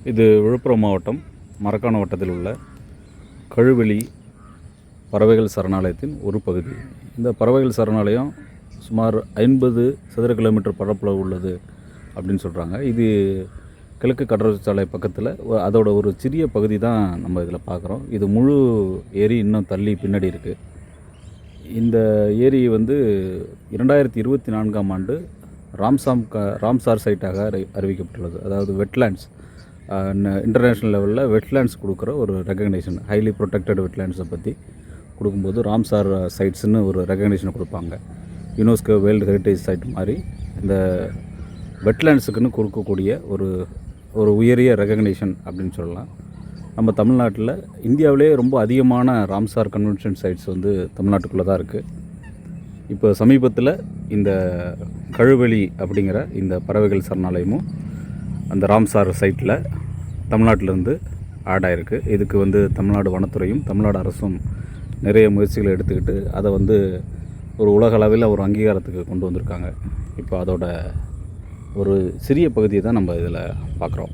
இது விழுப்புரம் மாவட்டம் மரக்காணம் வட்டத்தில் உள்ள கழுவெளி பறவைகள் சரணாலயத்தின் ஒரு பகுதி. இந்த பறவைகள் சரணாலயம் சுமார் 50 சதுர கிலோமீட்டர் பரப்பளவு உள்ளது அப்படின்னு சொல்கிறாங்க. இது கிழக்கு கடற்சாலை பக்கத்தில் அதோட ஒரு சிறிய பகுதி தான் நம்ம இதில் பார்க்குறோம். இது முழு ஏரி இன்னும் தள்ளி பின்னாடி இருக்குது. இந்த ஏரி 2024ஆம் ஆண்டு ராம்சார் சைட்டாக அறிவிக்கப்பட்டுள்ளது. அதாவது வெட்லேண்ட்ஸ், இன்டர்நேஷ்னல் லெவலில் வெட்லேண்ட்ஸ் கொடுக்குற ஒரு ரெகக்னேஷன், ஹைலி ப்ரொடெக்டட் வெட்லேண்ட்ஸை பற்றி கொடுக்கும்போது ராம்சார் சைட்ஸ்னு ஒரு ரெகக்னேஷன் கொடுப்பாங்க. யுனெஸ்கோ வேர்ல்டு ஹெரிட்டேஜ் சைட் மாதிரி இந்த வெட்லேண்ட்ஸுக்குன்னு கொடுக்கக்கூடிய ஒரு உயரிய ரெகக்னேஷன் அப்படின்னு சொல்லலாம். நம்ம தமிழ்நாட்டில் இந்தியாவிலே ரொம்ப அதிகமான ராம்சார் கன்வென்ஷன் சைட்ஸ் தமிழ்நாட்டுக்குள்ளே தான் இருக்குது. இப்போ சமீபத்தில் இந்த கழுவெளி அப்படிங்கிற இந்த பறவைகள் சரணாலயமும் அந்த ராம்சார் சைட்டில் தமிழ்நாட்டிலேருந்து ஆட் ஆகிருக்கு. இதுக்கு தமிழ்நாடு வனத்துறையும் தமிழ்நாடு அரசும் நிறைய முயற்சிகளை எடுத்துக்கிட்டு அதை ஒரு உலக அளவில் ஒரு அங்கீகாரத்துக்கு கொண்டு வந்திருக்காங்க. இப்போ அதோட ஒரு சிறிய பகுதியை தான் நம்ம இதில் பார்க்குறோம்.